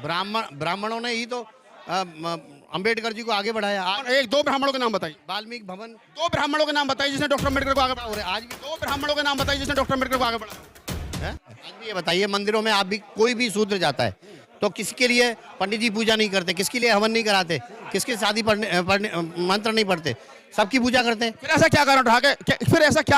ब्राह्मणों ने ही तो अंबेडकर जी को आगे बढ़ाया। एक दो ब्राह्मणों के नाम बताइए। वाल्मीकि भवन। दो ब्राह्मणों के नाम बताइए जिसने डॉक्टर अम्बेडकर को आगे बढ़ाया। और आज भी दो ब्राह्मणों के नाम बताइए जिसने डॉक्टर अम्बेडकर को आगे बढ़ाया। है। आज भी ये बताइए, मंदिरों में आप भी कोई भी शूद्र जाता है तो किसके लिए पंडित जी पूजा नहीं करते, किसके लिए हवन नहीं कराते, किसके शादी पढ़ने मंत्र नहीं पढ़ते, सबकी पूजा करते हैं। फिर ऐसा क्या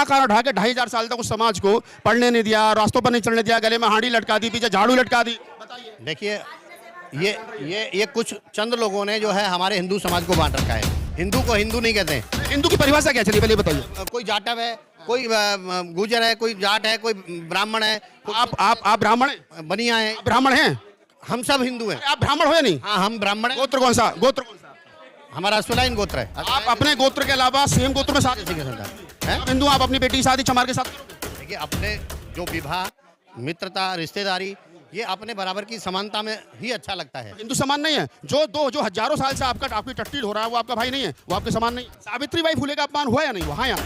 कारण रहा कि 2500 साल तक उस समाज को पढ़ने नहीं दिया, रास्तों पर नहीं चलने दिया, गले में हांडी लटका दी, पीछे झाड़ू लटका दी? बताइए। देखिए, ये कुछ चंद लोगों ने जो है हमारे हिंदू समाज को बांट रखा है। हिंदू को हिंदू नहीं कहते हैं। हिंदू की परिभाषा क्या चलिए पहले बताइए। कोई जाटव है, कोई गुजर है, कोई जाट है, कोई ब्राह्मण है। आप ब्राह्मण हैं? बनिया है। ब्राह्मण हैं? हम सब हिंदू हैं। आप ब्राह्मण हो या नहीं? हाँ, हम ब्राह्मण हैं। गोत्र कौन सा? हमारा अश्वलायन गोत्र है। आप अपने गोत्र के अलावा सेम गोत्र में शादी है? हिंदू आप अपनी बेटी की शादी चमार के साथ करोगे? देखिए, अपने जो विवाह, मित्रता, रिश्तेदारी, ये अपने बराबर की समानता में ही अच्छा लगता है। हिंदू समान नहीं है। जो हजारों साल से आपकी टट्टी हो रहा है वो आपका भाई नहीं है, वो आपके समान नहीं। सावित्रीबाई फुले का अपमान हुआ या नहीं? वहाँ या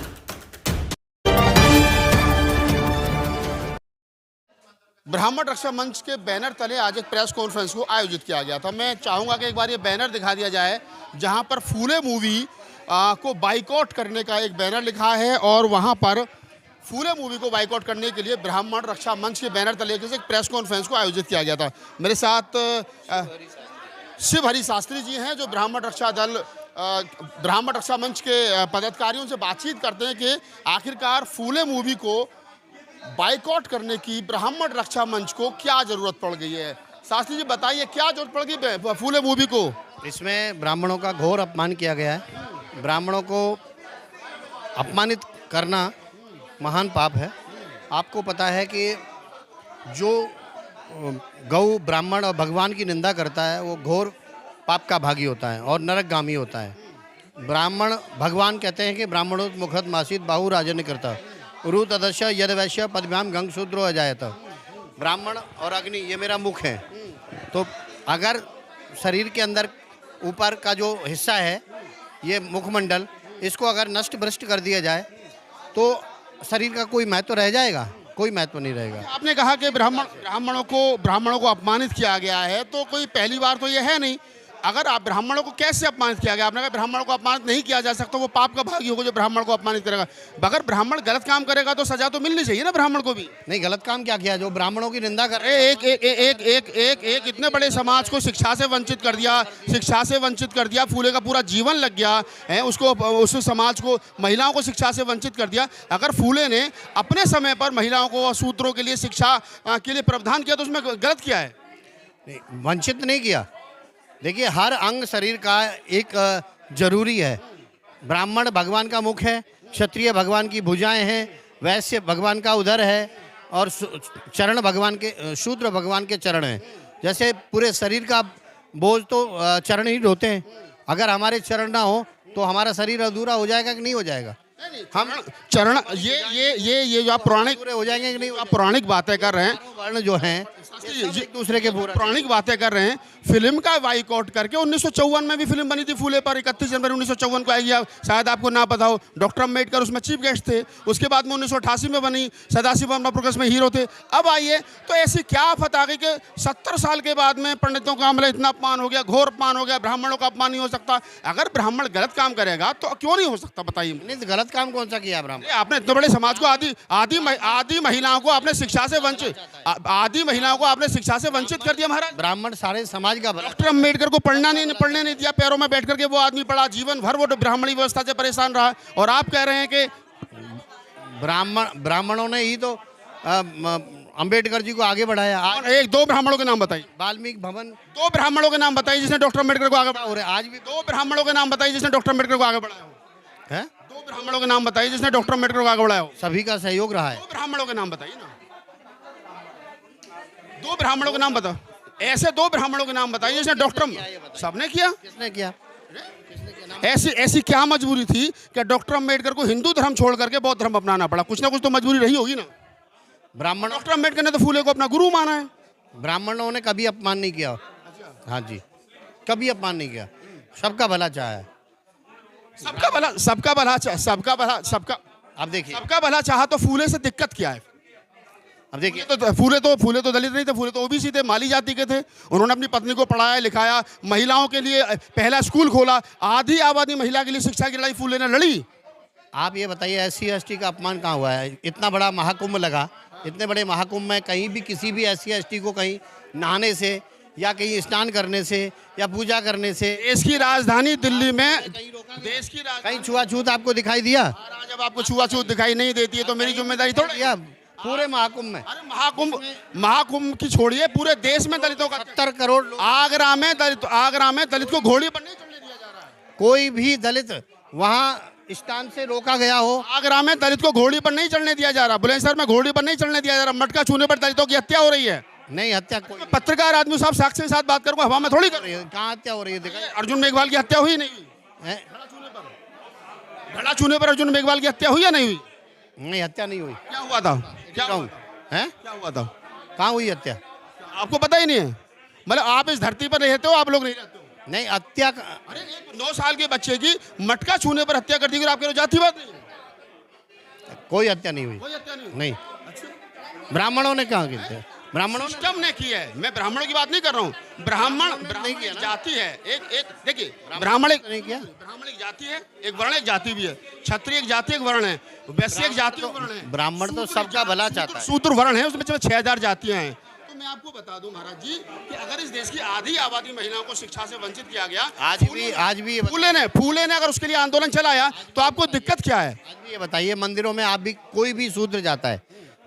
ब्राह्मण रक्षा मंच के बैनर तले आज एक प्रेस कॉन्फ्रेंस को आयोजित किया गया था। मैं चाहूंगा कि एक बार ये बैनर दिखा दिया जाए जहां पर फूले मूवी को बाइकआउट करने का एक बैनर लिखा है और वहां पर फूले मूवी को बाइकआउट करने के लिए ब्राह्मण रक्षा मंच के बैनर तले एक प्रेस कॉन्फ्रेंस को आयोजित किया गया था। मेरे साथ शिव हरि शास्त्री जी हैं जो ब्राह्मण रक्षा मंच के पदाधिकारियों से बातचीत करते हैं कि आखिरकार फूले मूवी को बाइकआउट करने की ब्राह्मण रक्षा मंच को क्या जरूरत पड़ गई है। शास्त्री जी बताइए, क्या जरूरत पड़ गई फूले मूवी को? इसमें ब्राह्मणों का घोर अपमान किया गया है। ब्राह्मणों को अपमानित करना महान पाप है। आपको पता है कि जो गौ, ब्राह्मण और भगवान की निंदा करता है वो घोर पाप का भागी होता है और नरकगामी होता है। ब्राह्मण, भगवान कहते हैं कि ब्राह्मणों मुखद मासित बाहु राजन्य करता रु तदस्य यद वैश्य पदभ्याम गंग शूद्रो अजायत। ब्राह्मण और अग्नि ये मेरा मुख है। तो अगर शरीर के अंदर ऊपर का जो हिस्सा है, ये मुखमंडल, इसको अगर नष्ट भ्रष्ट कर दिया जाए तो शरीर का कोई महत्व रह जाएगा? कोई महत्व नहीं रहेगा। आपने कहा कि ब्राह्मणों को अपमानित किया गया है, तो कोई पहली बार तो ये है नहीं। अगर आप ब्राह्मणों को कैसे अपमानित किया गया? आपने कहा ब्राह्मणों को अपमानित नहीं किया जा सकता, वो पाप का भागी होगा जो ब्राह्मण को अपमानित करेगा। अगर ब्राह्मण गलत काम करेगा तो सजा तो मिलनी चाहिए ना ब्राह्मण को भी। नहीं, गलत काम क्या किया जो ब्राह्मणों की निंदा कर? एक इतने बड़े समाज को शिक्षा से वंचित कर दिया, फूले का पूरा जीवन लग गया है उसको, उस समाज को, महिलाओं को शिक्षा से वंचित कर दिया। अगर फूले ने अपने समय पर महिलाओं को, सूत्रों के लिए शिक्षा के लिए प्रावधान किया तो उसमें गलत किया है? वंचित नहीं किया। देखिए, हर अंग शरीर का एक जरूरी है। ब्राह्मण भगवान का मुख है, क्षत्रिय भगवान की भुजाएं हैं, वैश्य भगवान का उदर है और चरण भगवान के, शूद्र भगवान के चरण हैं। जैसे पूरे शरीर का बोझ तो चरण ही ढोते हैं। अगर हमारे चरण ना हो तो हमारा शरीर अधूरा हो जाएगा कि नहीं हो जाएगा? हम चरण ये जो आप पौराणिक हो जाएंगे कि नहीं? आप पौराणिक बातें कर रहे हैं, वर्ण जो हैं एक दूसरे के पूरा पौराणिक बातें कर रहे हैं। फिल्म का बाइकआउट करके 1954 में भी फिल्म बनी थी फूले पर, 31 जनवरी 1954 को आई है, शायद आपको ना पता हो। डॉक्टर अम्बेडकर उसमें चीफ गेस्ट थे। उसके बाद में 1988 में बनी, सदाशिव प्रोग्रेस में हीरो थे। अब आइए तो ऐसी क्या आफत आ गई कि 70 साल के बाद में पंडितों का मतलब इतना अपमान हो गया, घोर अपमान हो गया, ब्राह्मणों का अपमान नहीं हो सकता? अगर ब्राह्मण गलत काम करेगा तो क्यों नहीं हो सकता बताइए? नहीं, गलत काम कौन सा किया ब्राह्मण? आपने इतने बड़े समाज को आदि महिलाओं को आपने शिक्षा से वंचित कर दिया महाराज। ब्राह्मण सारे समाज का डॉक्टर अम्बेडकर को पढ़ने नहीं दिया, पैरों में बैठ करके वो आदमी पढ़ा, जीवन भर वो ब्राह्मणी व्यवस्था से परेशान रहा। और आप कह रहे हैं कि ब्राह्मणों ने ही तो अंबेडकर जी को आगे बढ़ाया। एक दो ब्राह्मणों के नाम बताइए। वाल्मीकि भवन। दो ब्राह्मणों के नाम बताइए जिसने डॉक्टर अम्बेडकर को आगे बढ़ाया। आज भी दो ब्राह्मणों के नाम बताइए जिसने डॉक्टर अम्बेडकर को आगे बढ़ाया है। दो ब्राह्मणों के नाम बताइए जिसने डॉक्टर अम्बेडकर को आगे बढ़ाया हो। सभी का सहयोग रहा है। दो ब्राह्मणों के नाम बताइए ना, दो ब्राह्मणों के नाम बताओ। ऐसे दो ब्राह्मणों के नाम बताइए जिसने डॉक्टर, सबने किया? किसने किया? ऐसी क्या मजबूरी थी कि डॉक्टर अम्बेडकर को हिंदू धर्म छोड़ करके बौद्ध धर्म अपनाना पड़ा? कुछ ना कुछ तो मजबूरी रही होगी ना। ब्राह्मण, डॉक्टर अम्बेडकर ने तो फूले को अपना गुरु माना है। ब्राह्मणों ने कभी अपमान नहीं किया। हाँ जी, कभी अपमान नहीं किया। सबका भला चाहा है। अब देखिए, सबका भला चाहा तो फूले से दिक्कत क्या है? अब देखिए, तो फूले तो दलित नहीं थे, फूले तो ओबीसी थे, माली जाति के थे। उन्होंने अपनी पत्नी को पढ़ाया लिखाया, महिलाओं के लिए पहला स्कूल खोला, आधी आबादी महिला के लिए शिक्षा की लड़ाई फूले ने लड़ी। आप ये बताइए SC ST का अपमान कहाँ हुआ है? इतना बड़ा महाकुंभ लगा, इतने बड़े महाकुंभ में कहीं भी किसी भी SC ST को कहीं नहाने से या कहीं स्नान करने से या पूजा करने से, देश की राजधानी दिल्ली में देश की कहीं छुआछूत आपको दिखाई दिया? जब आपको छुआछूत दिखाई नहीं देती है तो मेरी जिम्मेदारी थोड़ी है। या पूरे महाकुंभ में, अरे महाकुंभ की छोड़िए, पूरे देश में दलितों का 70 करोड़ लोग, आगरा में दलित को घोड़ी पर नहीं चढ़ने दिया जा रहा है। कोई भी दलित वहाँ स्टान से रोका गया हो, आगरा में दलित को घोड़ी पर नहीं चढ़ने दिया जा रहा, बुलंदशहर में घोड़ी पर नहीं चढ़ने दिया जा रहा, मटका छूने पर दलितों की हत्या हो रही है। नहीं हत्या कोई, पत्रकार आदमी साहब साक्ष्य के साथ बात करूंगा, हवा में थोड़ी कर रही है। कहाँ हत्या हो रही है? देखा अर्जुन मेघवाल की हत्या हुई नहीं हुई? है? घड़ा छूने पर अर्जुन मेघवाल की हत्या हुई या नहीं हुई? नहीं, हत्या नहीं हुई। क्या हुआ था? क्या कहूँ है? क्या हुआ था? कहाँ हुई हत्या? आपको पता ही नहीं है? मतलब आप इस धरती पर रहते हो, आप लोग नहीं रहते हो। नहीं, हत्या अरे 9 साल के बच्चे की मटका छूने पर हत्या कर दी, आप कह रहे हो जाति बात नहीं है? कोई हत्या नहीं हुई। कोई हत्या नहीं हुई। नहीं, ब्राह्मणों ने कहाँ की थे? ब्राह्मणों ने सिस्टम ने की है, मैं ब्राह्मणों की बात नहीं कर रहा हूँ। ब्राह्मण नहीं किया ना। जाति है, एक देखिए, ब्राह्मण एक नहीं किया। ब्राह्मण एक जाति है, एक वर्ण एक जाति भी है। क्षत्रिय एक जाति एक वर्ण है, वैश्य एक जाति एक वर्ण है। ब्राह्मण तो सबका भला चाहता है। शूद्र वर्ण है, उसमें 6000 जातियां हैं। तो मैं आपको बता दूं महाराज जी कि अगर इस देश की आधी आबादी महिलाओं को शिक्षा से वंचित किया गया, आज भी ये फूले ने अगर उसके लिए आंदोलन चलाया तो आपको दिक्कत क्या है? आज भी ये बताइए, मंदिरों में आप भी, कोई भी शूद्र जाता है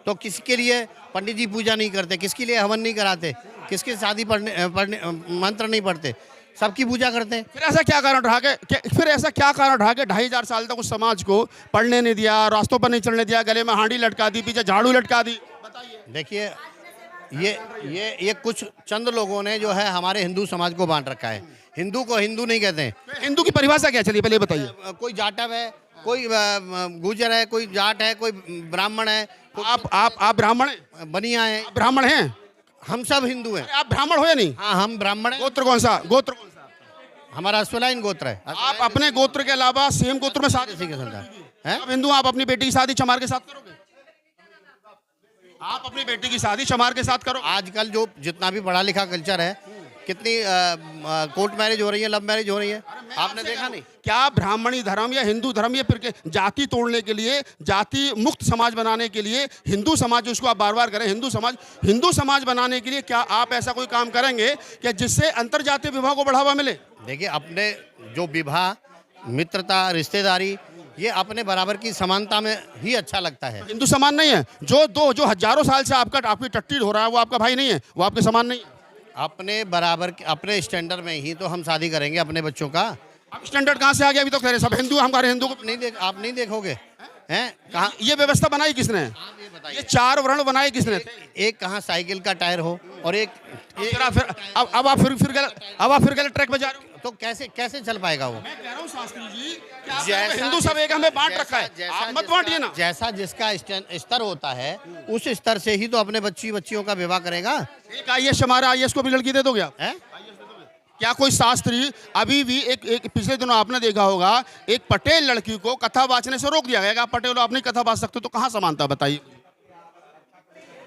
तो किसके लिए पंडित जी पूजा नहीं करते? किसके लिए हवन नहीं कराते? किसके शादी पढ़ने मंत्र नहीं पढ़ते? सबकी पूजा करते हैं। फिर ऐसा क्या कारण रहा कि 2500 साल तक उस समाज को पढ़ने नहीं दिया, रास्तों पर नहीं चलने दिया, गले में हांडी लटका दी, पीछे झाड़ू लटका दी? बताइए। देखिए, ये कुछ चंद लोगों ने जो है हमारे हिंदू समाज को बांट रखा है। हिंदू को हिंदू नहीं कहते हैं। हिंदू की परिभाषा क्या, चलिए पहले बताइए। कोई जाटव है, कोई गुजर है, कोई जाट है, कोई ब्राह्मण है। आप ब्राह्मण हैं? बनिया है। ब्राह्मण हैं? हम सब हिंदू हैं। आप ब्राह्मण हो या नहीं? हाँ, हम ब्राह्मण हैं। गोत्र कौन सा? हमारा अश्वलाइन गोत्र है। आप अपने गोत्र के अलावा सेम गोत्र में शादी इसी के संतान हैं। आप हिंदू, आप अपनी बेटी की शादी चमार के साथ करोगे? आप अपनी बेटी की शादी चमार के साथ करो? आजकल जो जितना भी पढ़ा लिखा कल्चर है, कितनी कोर्ट मैरिज हो रही है, लव मैरिज हो रही है, आपने देखा नहीं? क्या ब्राह्मणी धर्म या हिंदू धर्म या फिर जाति तोड़ने के लिए, जाति मुक्त समाज बनाने के लिए, हिंदू समाज जिसको आप बार बार करें हिंदू समाज बनाने के लिए क्या आप ऐसा कोई काम करेंगे कि जिससे अंतर जातीय विवाह को बढ़ावा मिले? देखिए, अपने जो विवाह, मित्रता, रिश्तेदारी, ये अपने बराबर की समानता में ही अच्छा लगता है। हिंदू समान नहीं है। जो हजारों साल से आपकी टट्टी हो रहा है, वो आपका भाई नहीं है, वो आपके समान नहीं है। अपने बराबर, अपने स्टैंडर्ड में ही तो हम शादी करेंगे अपने बच्चों का। अब स्टैंडर्ड कहाँ से आ गया? अभी तो कह रहे सब हिंदू, हमारे हिंदू को आप नहीं देखोगे हैं? कहाँ ये व्यवस्था बनाई किसने? ये 4 वर्ण बनाए किसने? एक कहाँ साइकिल का टायर हो और एक अब आप फिर गलत ट्रैक पे जा रहे हो। तो कैसे चल पाएगा वो? मैं कह रहा हूँ शास्त्री जी, हिंदू सब एक हमें बांट रखा है, आप मत बांटिए ना। जैसा जिसका स्तर होता है, उस स्तर से ही तो अपने बच्चियों का विवाह करेगा। एक IAS, हमारा IAS को भी लड़की दे दोगे आप? क्या कोई शास्त्री अभी भी एक पिछले दिनों आपने देखा होगा, एक पटेल लड़की को कथा वाचने से रोक दिया गया? आप पटेल, आप नहीं कथा वाच सकते, तो कहाँ समानता बताइए?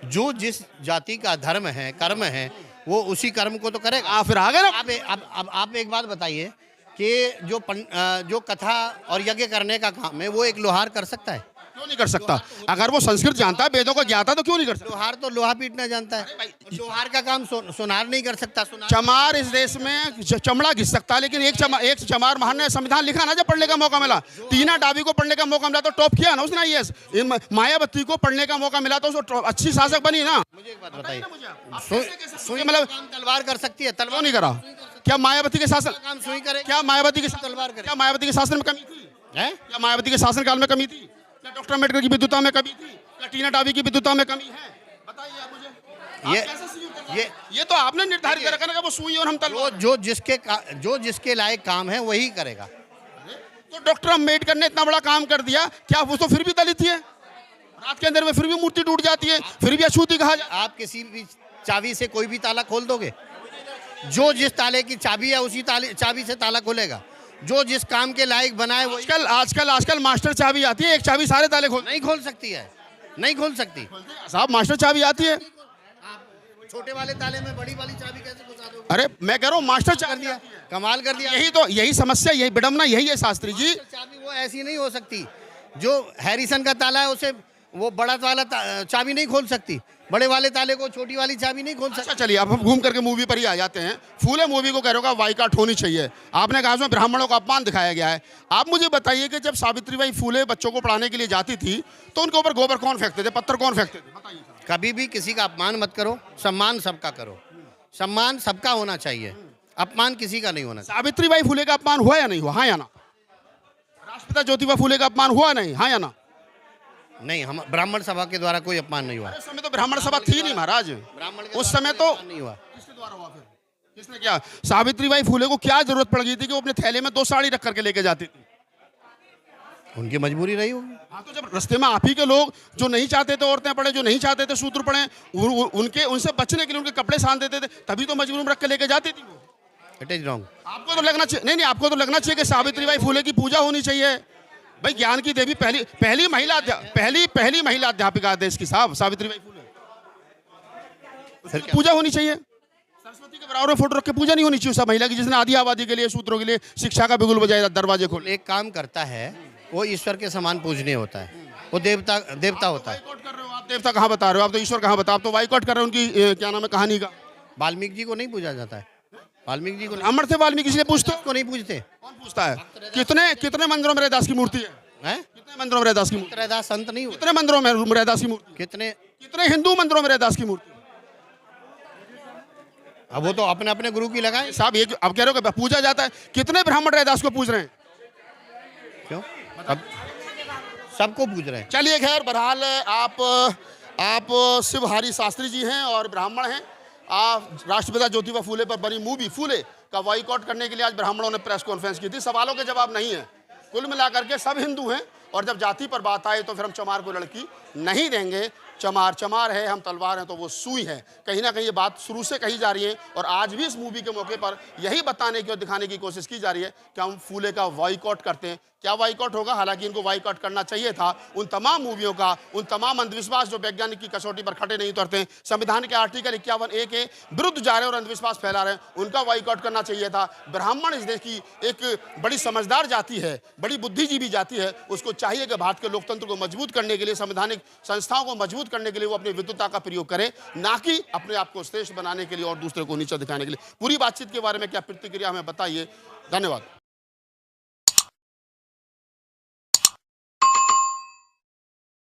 जो जिस जाति का धर्म है, कर्म है, वो उसी कर्म को तो करेगा। फिर आ गए ना। अब आप एक बात बताइए कि जो कथा और यज्ञ करने का काम है, वो एक लोहार कर सकता है? क्यों नहीं कर सकता? अगर वो संस्कृत जानता है, वेदों को ज्ञाता, तो क्यों नहीं कर सकता? लोहार तो लोहा पीटना जानता है। लोहार का काम सुनार नहीं कर सकता। चमार इस देश में चमड़ा घिस सकता है, लेकिन एक चमार महान ने संविधान लिखा ना, जब पढ़ने का मौका मिला। टीना डाबी को पढ़ने का मौका मिला तो टॉप किया ना उसने IAS। मायावती को पढ़ने का मौका मिला तो उसको अच्छी शासक बनी ना। मुझे एक बात बताइए, मतलब तलवार कर सकती है? तलवार नहीं करा। क्या मायावती के शासन काम सुई करे? क्या मायावती के तलवार करे? क्या मायावती के शासन में कमी थी? क्या मायावती के शासन काल में कमी थी? क्या डॉक्टर अम्बेडकर की विद्वता में कमी थी? क्या टीना डाबी की विद्वता में कमी है? बताइए आप मुझे। ये तो आपने निर्धारित कर रखा है, वो सुई और हम तलवार। जो जिसके लायक काम है वही करेगा। तो डॉक्टर अम्बेडकर ने इतना बड़ा काम कर दिया, क्या वो तो फिर भी दलित है? रात के अंदर में फिर भी मूर्ति टूट जाती है, फिर भी अछूती कहा जाता है। आप किसी भी चाबी से कोई भी ताला खोल दोगे? जो जिस ताले की चाबी है, उसी चाबी से ताला खोलेगा। जो जिस काम के लायक बनाए वो। आजकल मास्टर चाबी आती है, एक चाबी सारे ताले नहीं खोल सकती है। नहीं खोल सकती। साहब मास्टर चाबी आती है। आप छोटे वाले ताले में बड़ी वाली चाबी कैसे घुसा दोगे? अरे मैं कह रहा हूँ मास्टर कर चाबी दिया, कमाल कर दिया। यही समस्या, यही विडम्बना यही है शास्त्री जी। चाबी वो ऐसी नहीं हो सकती। जो हैरिसन का ताला है उसे वो बड़ा वाला चाबी नहीं खोल सकती, बड़े वाले ताले को छोटी वाली चाबी नहीं खोल सकती। अच्छा चलिए, अब हम घूम करके मूवी पर ही आ जाते हैं। फूले मूवी को कह रहे हो बाइकाट होनी चाहिए। आपने कहा उसमें ब्राह्मणों का अपमान दिखाया गया है। आप मुझे बताइए कि जब सावित्रीबाई फूले बच्चों को पढ़ाने के लिए जाती थी तो उनके ऊपर गोबर कौन फेंकते थे, पत्थर कौन फेंकते थे? बताइए। कभी भी किसी का अपमान मत करो, सम्मान सबका करो। सम्मान सबका होना चाहिए, अपमान किसी का नहीं होना चाहिए। सावित्रीबाई फूले का अपमान हुआ या नहीं हुआ, हाँ या ना? राष्ट्रपिता ज्योतिबा फूले का अपमान हुआ नहीं, हाँ या ना? नहीं, हम ब्राह्मण सभा के द्वारा कोई अपमान नहीं हुआ। उस समय तो ब्राह्मण सभा थी नहीं महाराज। ब्राह्मण के उस द्वारा समय कोई तो अपमान नहीं हुआ। किसके द्वारा हुआ फिर? किसने क्या? सावित्रीबाई फूले को क्या जरूरत पड़ गई थी कि वो अपने थैले में 2 साड़ी रख करके लेके जाती थी? उनकी मजबूरी रही होगी। हाँ, तो जब रास्ते में आप ही के लोग जो नहीं चाहते थे औरतें पढ़े, जो नहीं चाहते थे सूत्र पढ़े, उनसे बचने के लिए उनके कपड़े सान देते थे, तभी तो मजबूरी में रख के लेके जाती थी वो। It is wrong. आपको तो लगना चाहिए, नहीं आपको तो लगना चाहिए कि सावित्रीबाई फूले की पूजा होनी चाहिए। भाई ज्ञान की देवी, पहली महिला अध्यापिका देश की साहब सावित्रीबाई फूले। उसकी पूजा होनी चाहिए। सरस्वती के बराबर में फोटो रख के पूजा नहीं होनी चाहिए उस महिला की जिसने आदि आबादी के लिए, सूत्रों के लिए, शिक्षा का बिगुल बजाया, दरवाजे खोले। एक काम करता है वो ईश्वर के समान पूजनीय होता है, वो देवता होता है। वाइकॉट कर रहे हो आप, देवता कहाँ बता रहे हो आप? तो ईश्वर कहाँ बता, आप तो वाइकॉट कर रहे हो उनकी क्या नाम है कहानी का। वाल्मीकि जी को नहीं पूजा जाता है। वाल्मीकि जी को नहीं, अमर थे वाल्मीकि, इसलिए पूछते हो? को नहीं पूजते। कौन पूछता है? कितने मंदिरों में रैदास की मूर्ति है? हैं? कितने मंदिरों में रैदास की मूर्ति? रैदास संत नहीं हुए? कितने मंदिरों में रैदास की मूर्ति? कितने हिंदू मंदिरों में रैदास की मूर्ति? अब वो तो अपने अपने गुरु की लगाए साहब। ये अब कह रहे हो कि पूजा जाता है, कितने ब्राह्मण रैदास को पूज रहे हैं? क्यों? अब सबको पूज रहे हैं। चलिए खैर, बहरहाल आप शिवहारी शास्त्री जी हैं और ब्राह्मण हैं। आप राष्ट्रपिता ज्योतिबा फूले पर बनी मूवी फूले का बाइकॉट करने के लिए आज ब्राह्मणों ने प्रेस कॉन्फ्रेंस की थी। सवालों के जवाब नहीं है। कुल मिलाकर के सब हिंदू हैं और जब जाति पर बात आए तो फिर हम चमार को लड़की नहीं देंगे। चमार है, हम तलवार हैं तो वो सुई है। कहीं ना कहीं ये बात शुरू से कही जा रही है और आज भी इस मूवी के मौके पर यही बताने की और दिखाने की कोशिश की जा रही है कि हम फूले का बाइकॉट करते हैं। क्या बाइकॉट होगा? हालांकि इनको बाइकॉट करना चाहिए था उन तमाम मूवियों का, उन तमाम अंधविश्वास जो वैज्ञानिक की कसौटी पर खड़े नहीं उतरते हैं। संविधान के आर्टिकल 51A के विरुद्ध जा रहे हैं और अंधविश्वास फैला रहे हैं, उनका बाइकॉट करना चाहिए था। ब्राह्मण इस देश की एक बड़ी समझदार जाति है, बड़ी बुद्धिजीवी जाति है। उसको चाहिए कि भारत के लोकतंत्र को मजबूत करने के लिए, संवैधानिक संस्थाओं को मजबूत करने के लिए वो अपनी विद्वता का प्रयोग करें, ना कि अपने आप को श्रेष्ठ बनाने के लिए और दूसरे को नीचा दिखाने के लिए। पूरी बातचीत के बारे में क्या प्रतिक्रिया हमें बताइए। धन्यवाद।